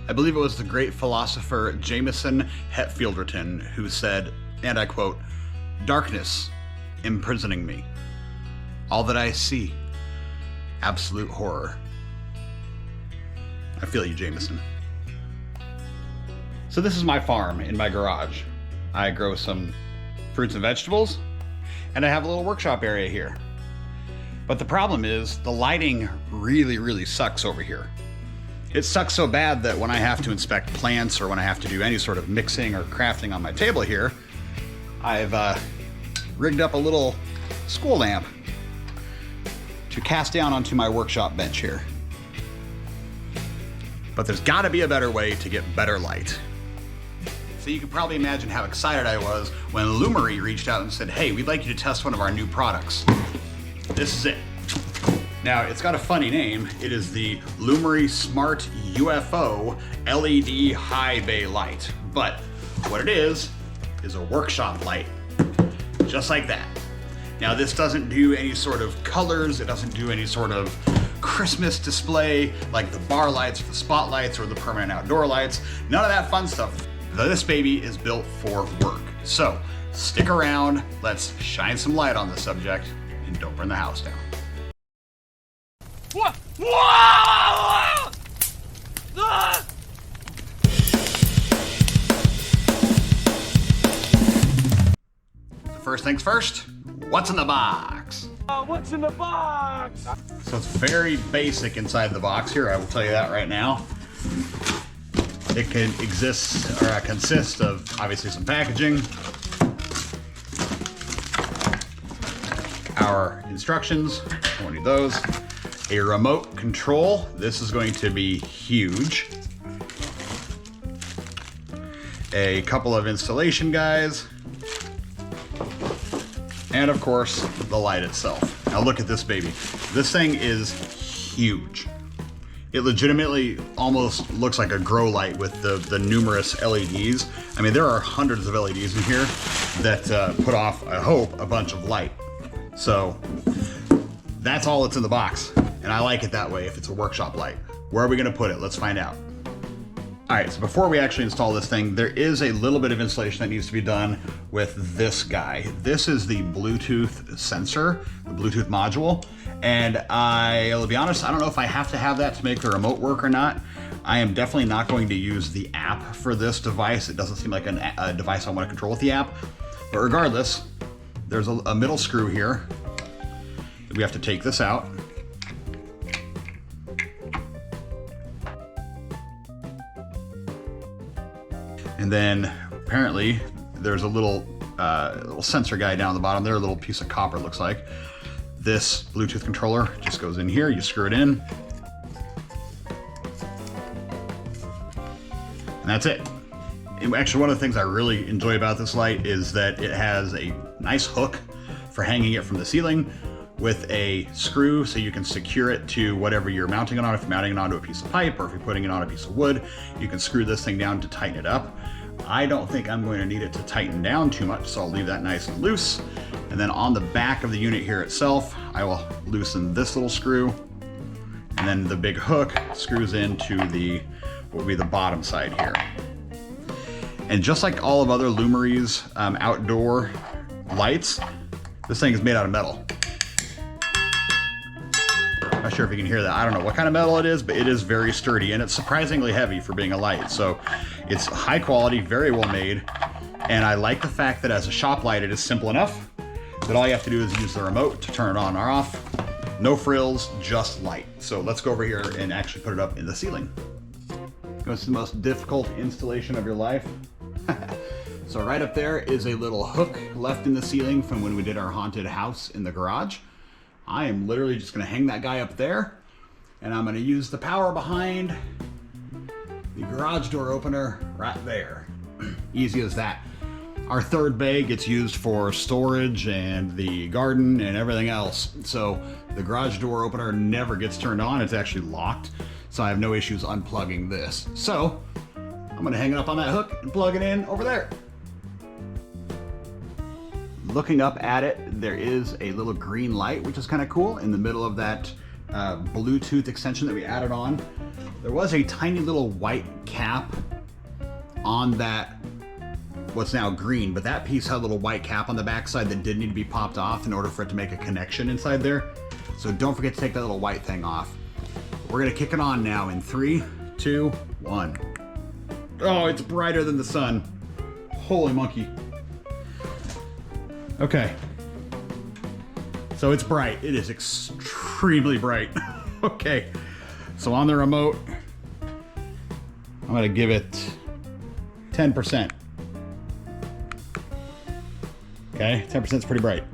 I believe it was the great philosopher Jameson Hetfielderton who said, and I quote, "Darkness imprisoning me. All that I see, absolute horror." I feel you, Jameson. So this is my farm in my garage. I grow some fruits and vegetables, and I have a little workshop area here. But the problem is the lighting really sucks over here. It sucks so bad that when I have to inspect plants or when I have to do any sort of mixing or crafting on my table here, I've rigged up a little school lamp to cast down onto my workshop bench here. But there's gotta be a better way to get better light. So you can probably imagine how excited I was when Lumary reached out and said, "Hey, we'd like you to test one of our new products." This is it. Now, it's got a funny name. It is the Lumary Smart UFO LED High Bay Light. But what it is a workshop light, just like that. Now, this doesn't do any sort of colors. It doesn't do any sort of Christmas display like the bar lights or the spotlights or the permanent outdoor lights. None of that fun stuff. This baby is built for work. So stick around. Let's shine some light on the subject and don't burn the house down. What? Whoa! Ah! First things first, what's in the box? What's in the box? So it's very basic inside the box here, I will tell you that right now. It can consist of obviously some packaging, our instructions, I won't need those, a remote control. This is going to be huge. A couple of installation guides, and of course, the light itself. Now look at this baby. This thing is huge. It legitimately almost looks like a grow light with the numerous LEDs. I mean, there are hundreds of LEDs in here that put off, I hope, a bunch of light. So that's all that's in the box. And I like it that way if it's a workshop light. Where are we gonna put it? Let's find out. All right, so before we actually install this thing, there is a little bit of installation that needs to be done with this guy. This is the Bluetooth sensor, the Bluetooth module. And I'll be honest, I don't know if I have to have that to make the remote work or not. I am definitely not going to use the app for this device. It doesn't seem like a device I want to control with the app. But regardless, there's a middle screw here. We have to take this out. And then apparently there's a little sensor guy down the bottom there, a little piece of copper looks like. This Bluetooth controller just goes in here, you screw it in. And that's it. And actually, one of the things I really enjoy about this light is that it has a nice hook for hanging it from the ceiling with a screw so you can secure it to whatever you're mounting it on. If you're mounting it onto a piece of pipe or if you're putting it on a piece of wood, you can screw this thing down to tighten it up. I don't think I'm going to need it to tighten down too much, so I'll leave that nice and loose. And then on the back of the unit here itself, I will loosen this little screw, and then the big hook screws into what would be the bottom side here. And just like all of other Lumary's outdoor lights, this thing is made out of metal. Not sure if you can hear that. I don't know what kind of metal it is, but it is very sturdy and it's surprisingly heavy for being a light. So it's high quality, very well made. And I like the fact that as a shop light, it is simple enough that all you have to do is use the remote to turn it on or off. No frills, just light. So let's go over here and actually put it up in the ceiling. It's the most difficult installation of your life. So right up there is a little hook left in the ceiling from when we did our haunted house in the garage. I am literally just gonna hang that guy up there, and I'm gonna use the power behind the garage door opener right there. Easy as that. Our third bay gets used for storage and the garden and everything else. So the garage door opener never gets turned on. It's actually locked. So I have no issues unplugging this. So I'm gonna hang it up on that hook and plug it in over there. Looking up at it, there is a little green light, which is kind of cool in the middle of that Bluetooth extension that we added on There was a tiny little white cap on that, what's now green, but that piece had a little white cap on the backside that did need to be popped off in order for it to make a connection inside there. So don't forget to take that little white thing off. We're gonna kick it on now in 3, 2, 1. Oh, it's brighter than the sun. Holy monkey. Okay. So it's bright. It is extremely bright. Okay. So on the remote, I'm gonna give it 10%. Okay, 10% is pretty bright.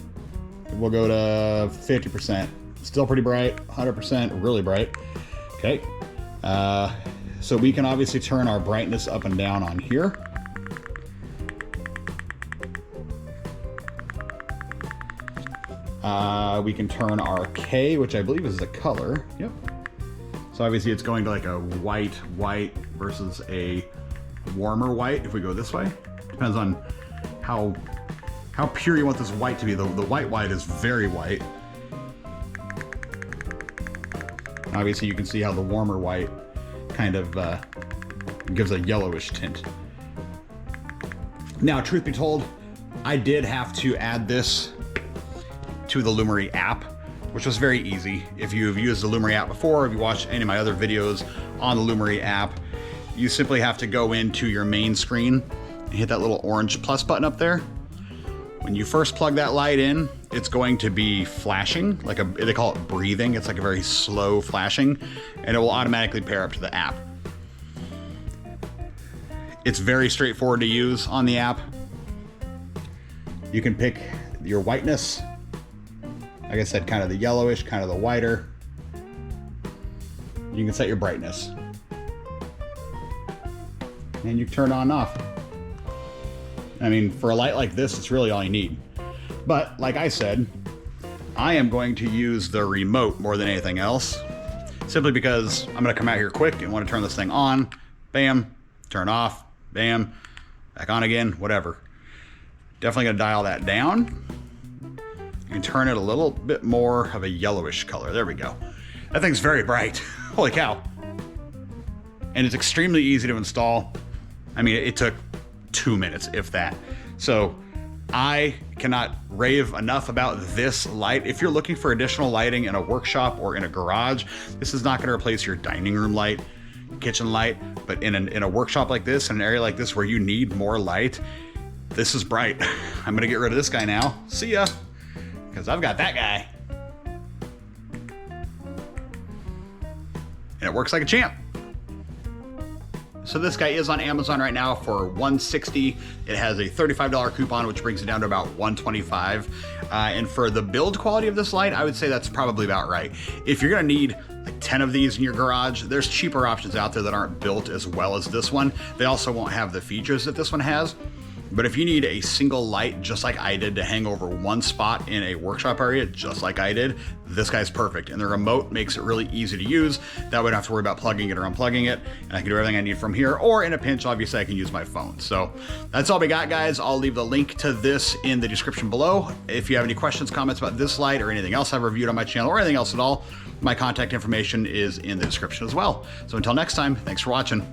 We'll go to 50%. Still pretty bright, 100%, really bright. Okay. So we can obviously turn our brightness up and down on here. We can turn our K, which I believe is the color. Yep. So obviously it's going to like a white versus a warmer white if we go this way. Depends on how pure you want this white to be. The white is very white. Obviously you can see how the warmer white kind of gives a yellowish tint. Now, truth be told, I did have to add this to the Lumary app, which was very easy. If you've used the Lumary app before, if you watched any of my other videos on the Lumary app, you simply have to go into your main screen and hit that little orange plus button up there. When you first plug that light in, it's going to be flashing, like they call it breathing. It's like a very slow flashing, and it will automatically pair up to the app. It's very straightforward to use on the app. You can pick your whiteness. Like I said, kind of the yellowish, kind of the whiter. You can set your brightness. And you turn on and off. I mean, for a light like this, it's really all you need. But like I said, I am going to use the remote more than anything else, simply because I'm gonna come out here quick and want to turn this thing on, bam, turn off, bam, back on again, whatever. Definitely gonna dial that down and turn it a little bit more of a yellowish color. There we go. That thing's very bright. Holy cow. And it's extremely easy to install. I mean, it took 2 minutes, if that. So I cannot rave enough about this light. If you're looking for additional lighting in a workshop or in a garage, this is not going to replace your dining room light, kitchen light, but in a workshop like this, in an area like this where you need more light, this is bright. I'm going to get rid of this guy now. See ya, because I've got that guy. And it works like a champ. So this guy is on Amazon right now for $160. It has a $35 coupon, which brings it down to about $125. And for the build quality of this light, I would say that's probably about right. If you're gonna need like 10 of these in your garage, there's cheaper options out there that aren't built as well as this one. They also won't have the features that this one has. But if you need a single light, just like I did, to hang over one spot in a workshop area, just like I did, this guy's perfect. And the remote makes it really easy to use. That way I don't have to worry about plugging it or unplugging it. And I can do everything I need from here, or in a pinch, obviously I can use my phone. So that's all we got, guys. I'll leave the link to this in the description below. If you have any questions, comments about this light or anything else I've reviewed on my channel or anything else at all, my contact information is in the description as well. So until next time, thanks for watching.